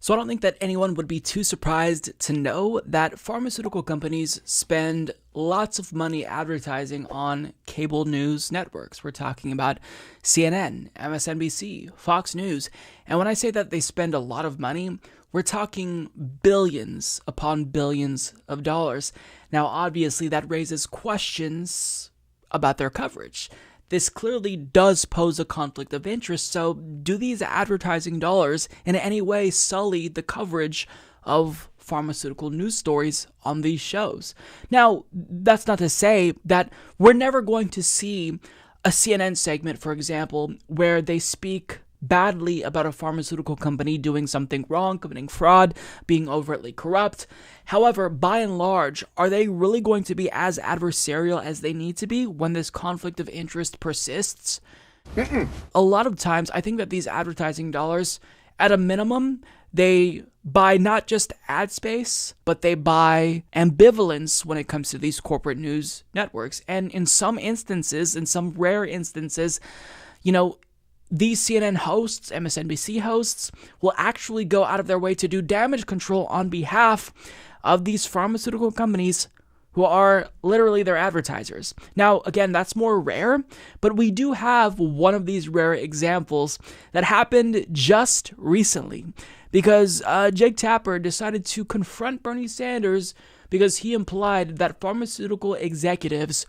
So I don't think that anyone would be too surprised to know that pharmaceutical companies spend lots of money advertising on cable news networks. We're talking about CNN, MSNBC, Fox News. And when I say that they spend a lot of money, we're talking billions upon billions of dollars. Now, obviously, that raises questions about their coverage. This clearly does pose a conflict of interest, so do these advertising dollars in any way sully the coverage of pharmaceutical news stories on these shows? Now, that's not to say that we're never going to see a CNN segment, for example, where they speak badly about a pharmaceutical company doing something wrong, committing fraud, being overtly corrupt. However, by and large, are they really going to be as adversarial as they need to be when this conflict of interest persists? A lot of times, I think that these advertising dollars, at a minimum, they buy not just ad space, but they buy ambivalence when it comes to these corporate news networks. And in some instances, in some rare instances, these CNN hosts, MSNBC hosts, will actually go out of their way to do damage control on behalf of these pharmaceutical companies who are literally their advertisers. Now, again, that's more rare, but we do have one of these rare examples that happened just recently because Jake Tapper decided to confront Bernie Sanders because he implied that pharmaceutical executives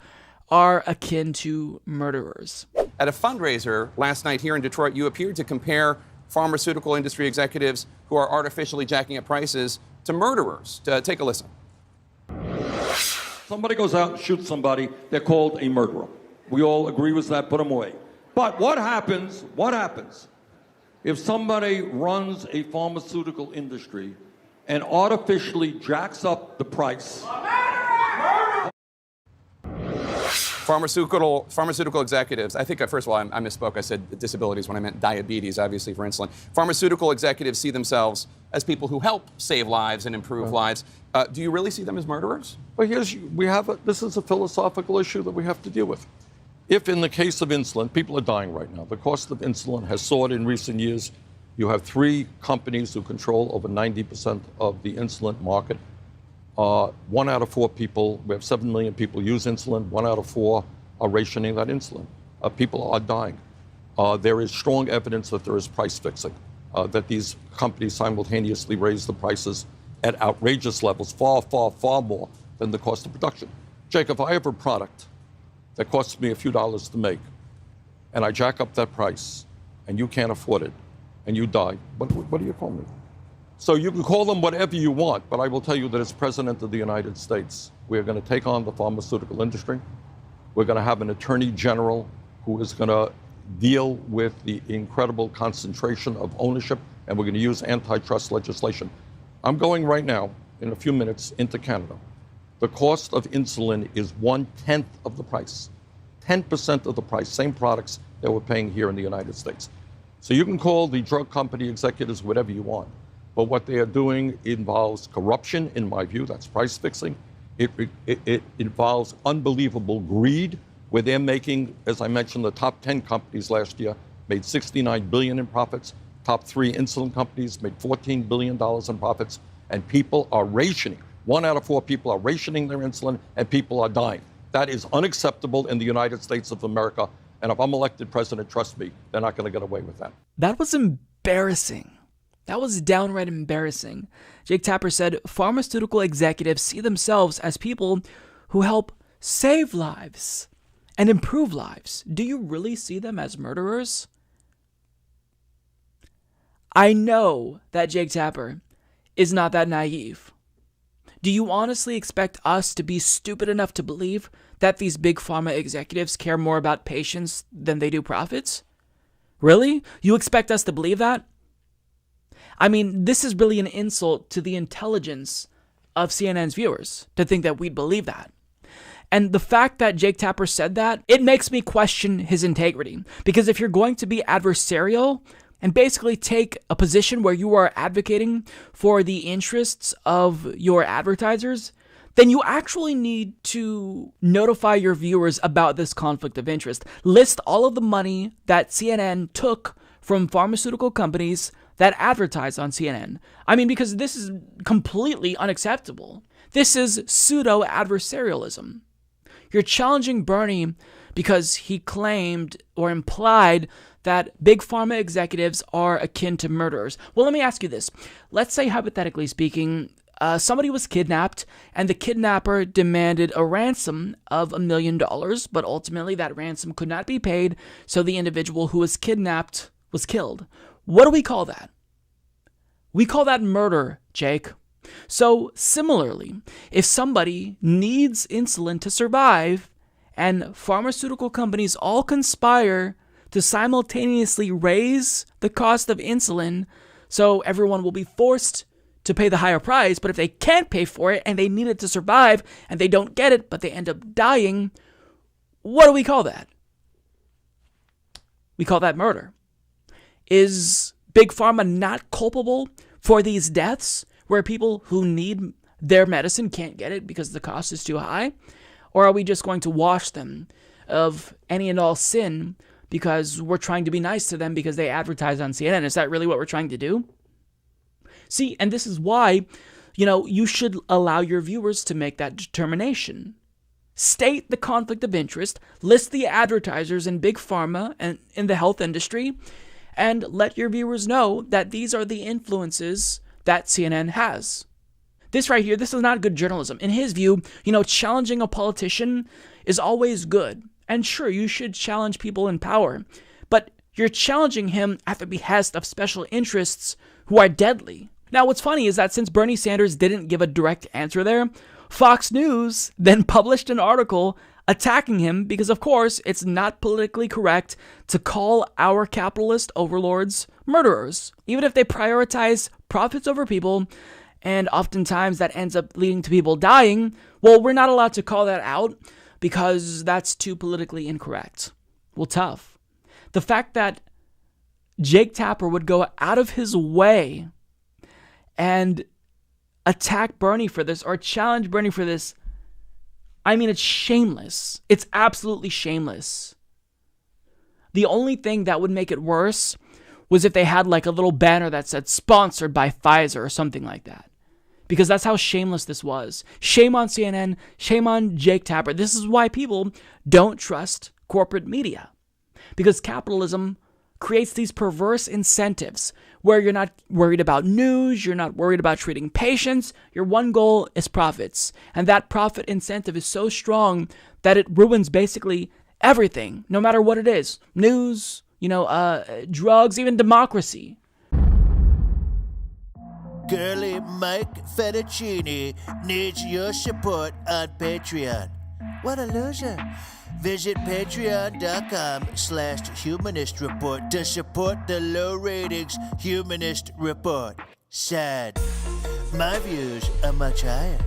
are akin to murderers. At a fundraiser last night here in Detroit, you appeared to compare pharmaceutical industry executives who are artificially jacking up prices to murderers. Take a listen. Somebody goes out and shoots somebody, they're called a murderer. We all agree with that, put them away. But what happens if somebody runs a pharmaceutical industry and artificially jacks up the price? Pharmaceutical executives, I think, first of all, I misspoke. I said disabilities when I meant diabetes, obviously, for insulin. Pharmaceutical executives see themselves as people who help save lives and improve lives. Do you really see them as murderers? Well, this is a philosophical issue that we have to deal with. If in the case of insulin, people are dying right now. The cost of insulin has soared in recent years. You have 3 companies who control over 90% of the insulin market. 1 out of 4 people, we have 7 million people use insulin, 1 out of 4 are rationing that insulin. People are dying. There is strong evidence that there is price fixing, that these companies simultaneously raise the prices at outrageous levels, far, far, far more than the cost of production. Jake, if I have a product that costs me a few dollars to make, and I jack up that price, and you can't afford it, and you die, what do you call me? So you can call them whatever you want, but I will tell you that as President of the United States, we are going to take on the pharmaceutical industry. We're going to have an attorney general who is going to deal with the incredible concentration of ownership, and we're going to use antitrust legislation. I'm going right now, in a few minutes, into Canada. The cost of insulin is 1/10 of the price, 10% of the price, same products that we're paying here in the United States. So you can call the drug company executives whatever you want. But what they are doing involves corruption, in my view. That's price fixing. It involves unbelievable greed, where they're making, as I mentioned, the top 10 companies last year made $69 billion in profits. Top 3 insulin companies made $14 billion in profits. And people are rationing. 1 out of 4 people are rationing their insulin, and people are dying. That is unacceptable in the United States of America. And if I'm elected president, trust me, they're not going to get away with that. That was embarrassing. That was downright embarrassing. Jake Tapper said pharmaceutical executives see themselves as people who help save lives and improve lives. Do you really see them as murderers? I know that Jake Tapper is not that naive. Do you honestly expect us to be stupid enough to believe that these big pharma executives care more about patients than they do profits? Really? You expect us to believe that? I mean, this is really an insult to the intelligence of CNN's viewers to think that we'd believe that. And the fact that Jake Tapper said that, it makes me question his integrity. Because if you're going to be adversarial and basically take a position where you are advocating for the interests of your advertisers, then you actually need to notify your viewers about this conflict of interest. List all of the money that CNN took from pharmaceutical companies that advertise on CNN. I mean, because this is completely unacceptable. This is pseudo-adversarialism. You're challenging Bernie because he claimed or implied that big pharma executives are akin to murderers. Well, let me ask you this. Let's say, hypothetically speaking, somebody was kidnapped and the kidnapper demanded a ransom of $1 million, but ultimately that ransom could not be paid, so the individual who was kidnapped was killed. What do we call that? We call that murder, Jake. So similarly, if somebody needs insulin to survive and pharmaceutical companies all conspire to simultaneously raise the cost of insulin so everyone will be forced to pay the higher price, but if they can't pay for it and they need it to survive and they don't get it but they end up dying, what do we call that? We call that murder. Is Big Pharma not culpable for these deaths where people who need their medicine can't get it because the cost is too high? Or are we just going to wash them of any and all sin because we're trying to be nice to them because they advertise on CNN? Is that really what we're trying to do? See, and this is why, you should allow your viewers to make that determination. State the conflict of interest, list the advertisers in Big Pharma and in the health industry, and let your viewers know that these are the influences that CNN has. This right here, this is not good journalism. In his view, challenging a politician is always good. And sure, you should challenge people in power, but you're challenging him at the behest of special interests who are deadly. Now, what's funny is that since Bernie Sanders didn't give a direct answer there, Fox News then published an article attacking him because, of course, it's not politically correct to call our capitalist overlords murderers, even if they prioritize profits over people, and oftentimes that ends up leading to people dying. Well, we're not allowed to call that out because that's too politically incorrect. Well, tough. The fact that Jake Tapper would go out of his way and attack Bernie for this or challenge Bernie for this, I mean, it's shameless. It's absolutely shameless. The only thing that would make it worse was if they had like a little banner that said sponsored by Pfizer or something like that. Because that's how shameless this was. Shame on CNN. Shame on Jake Tapper. This is why people don't trust corporate media. Because capitalism creates these perverse incentives where you're not worried about news, you're not worried about treating patients, your one goal is profits. And that profit incentive is so strong that it ruins basically everything, no matter what it is. News, drugs, even democracy. Girly Mike Fettuccine needs your support on Patreon. What a loser. Visit patreon.com/Humanist Report to support the low ratings Humanist Report. Sad. My views are much higher.